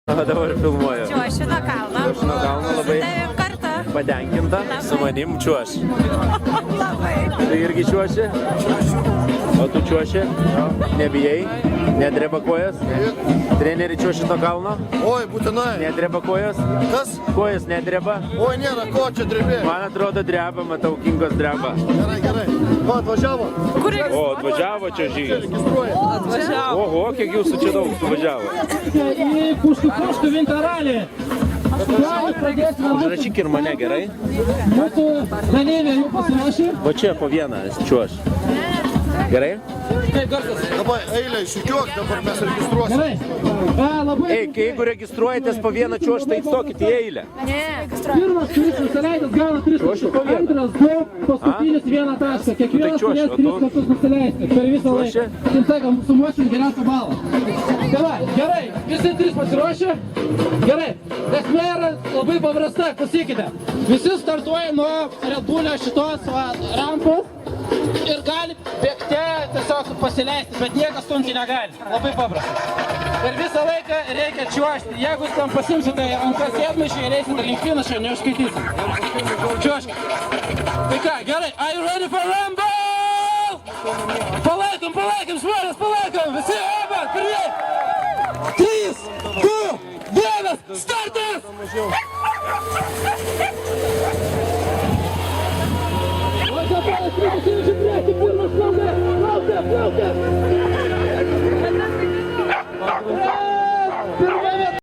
O dabar filmuoju. Čiuošiu nuo kalno. Aš nuo kalno labai Tavim kartu. patenkinta. Su manim čiuoš. Labai. Tu irgi čiuoši? O tu čiuoši? Nebijai? Nedreba kojas? Treneri čiuoši nuo kalno? Oi, būtinai. Nedreba kojas? Kas? Kojas nedreba? Oi, nėra ko čia drebė. Man atrodo dreba, matau, Kingos dreba. Gerai, gerai. Va, atvažiavo. Kur O, atvažiavo čia žygis. Registruoja. atvažiavo? Oho, kiek jūsų čia daug suvažiavo. Į Puškų Vintaralį. Užrašyk ir mane, gerai? Mūsų dalyviai jau pasiruošė. Va čia po vieną čiuoš. Gerai? Kaip garsas? Dabar eilę išsikiuok, dabar mes registruosim. Gerai. Labai. Ei, jeigu registruojatės po vieną čiuoš, tai stokit į eilę. Pirmas, kuris nusileidęs, gauna 3 taškus. Antras, 2, paskutinis 1 tašką. Kiekvienas čiuoši, turės o 3 tu? kartus nusileisti per visą Čiuoši? laiką. Taip sakant, sumuosim geriausią balą. Gerai, visi 3 pasiruošę. Gerai, esmė yra labai paprasta, klausykite. Visi startuoja nuo Red Bullio šitos rampos ir gali bėgte tiesiog pasileisti, bet niekas stumti negali. Labai paprasta. Per visą laiką reikia čiuošti. Jeigu jūs tam pasimsite rankas sėdmaišį ir eisite link finišo, neužskaitysit. Čiuoškit. Tai ką, gerai, are you ready for rumble? Palaikom, žmonės, palaikom. Visi, oba, pirmieji. 3, 2, 1, startas!